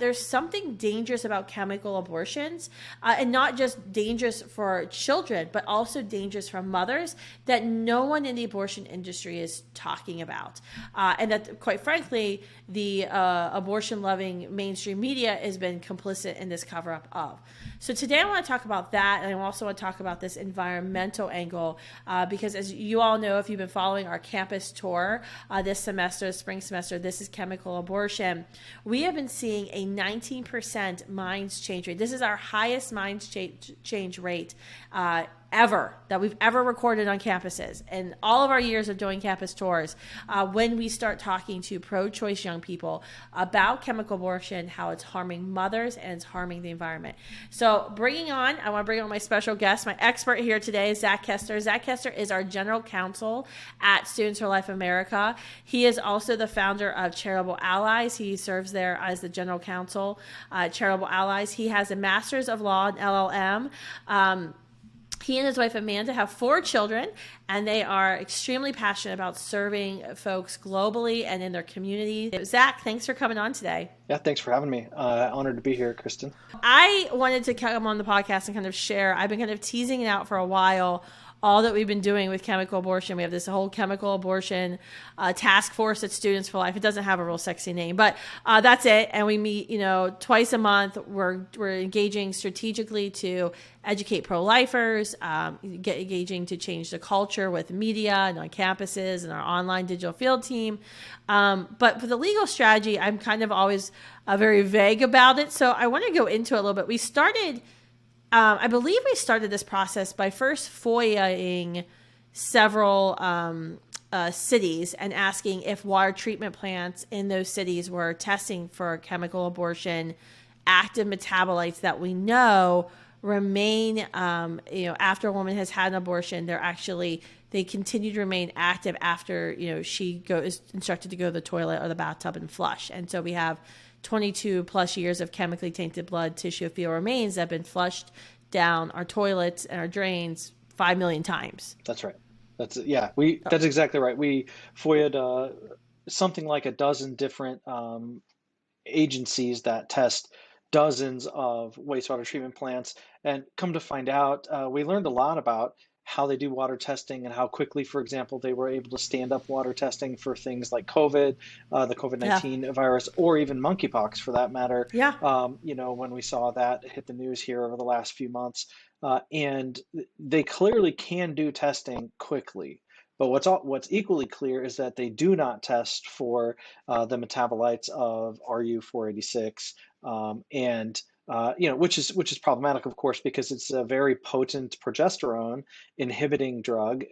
there's something dangerous about chemical abortions, and not just dangerous for children, but also dangerous for mothers that no one in the abortion industry is talking about. And that, quite frankly, the abortion-loving mainstream media has been complicit in this cover-up of. So today I want to talk about that, and I also want to talk about this environmental angle, because as you all know, if you've been following our campus tour this semester, spring semester, This is Chemical Abortion, we have been seeing a 19% minds change rate. This is our highest minds change rate ever that we've ever recorded on campuses in all of our years of doing campus tours, when we start talking to pro-choice young people about chemical abortion, how it's harming mothers and it's harming the environment. So I want to bring on my special guest. My expert here today is Zac Kester. Zac Kester is our general counsel at Students for Life America. He is also the founder of Charitable Allies. He serves there as the general counsel at Charitable Allies. He has a master's of law in LLM. He and his wife Amanda have 4 children, and they are extremely passionate about serving folks globally and in their community. Zac, thanks for coming on today. Yeah, thanks for having me. Honored to be here, Kristan. I wanted to come on the podcast and kind of share. I've been kind of teasing it out for a while, all that we've been doing with chemical abortion. We have this whole chemical abortion task force at Students for Life. It doesn't have a real sexy name, but that's it. And we meet, twice a month. We're engaging strategically to educate pro-lifers, engaging to change the culture with media and on campuses and our online digital field team. But for the legal strategy, I'm kind of always very vague about it. So I want to go into it a little bit. I believe we started this process by first FOIAing several cities and asking if water treatment plants in those cities were testing for chemical abortion active metabolites that we know remain, after a woman has had an abortion, they continue to remain active after, she is instructed to go to the toilet or the bathtub and flush. And so we have 22 plus years of chemically tainted blood, tissue, fecal remains that have been flushed down our toilets and our drains 5 million times. That's right. That's exactly right. We FOIA'd something like a dozen different agencies that test dozens of wastewater treatment plants, and come to find out, we learned a lot about how they do water testing and how quickly, for example, they were able to stand up water testing for things like COVID, the COVID-19 virus, or even monkeypox for that matter. Yeah. When we saw that hit the news here over the last few months, and they clearly can do testing quickly. But what's equally clear is that they do not test for the metabolites of RU-486, which is problematic, of course, because it's a very potent progesterone inhibiting drug,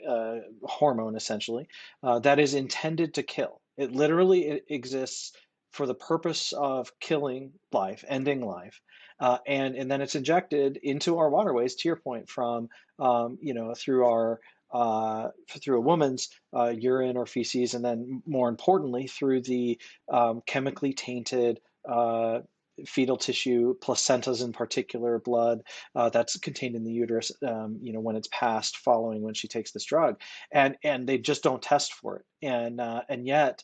hormone essentially, that is intended to kill. It exists for the purpose of killing life, ending life. And then it's injected into our waterways, to your point, from through a woman's urine or feces, and then more importantly through the chemically tainted fetal tissue, placentas in particular, blood that's contained in the uterus, when it's passed following when she takes this drug, and they just don't test for it, and yet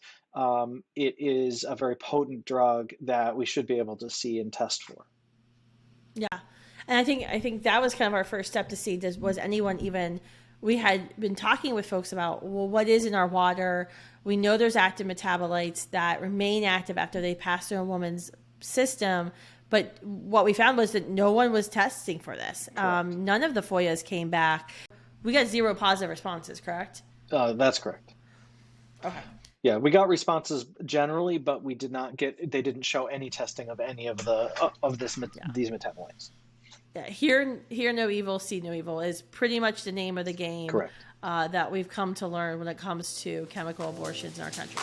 it is a very potent drug that we should be able to see and test for. Yeah, and I think that was kind of our first step to see was anyone even. We had been talking with folks about, well, what is in our water? We know there's active metabolites that remain active after they pass through a woman's system. But what we found was that no one was testing for this. None of the FOIAs came back. We got 0 positive responses, correct? That's correct. Okay. Yeah, we got responses generally, but they didn't show any testing of any of these metabolites. Yeah, hear no evil, see no evil is pretty much the name of the game. Correct. That we've come to learn when it comes to chemical abortions in our country.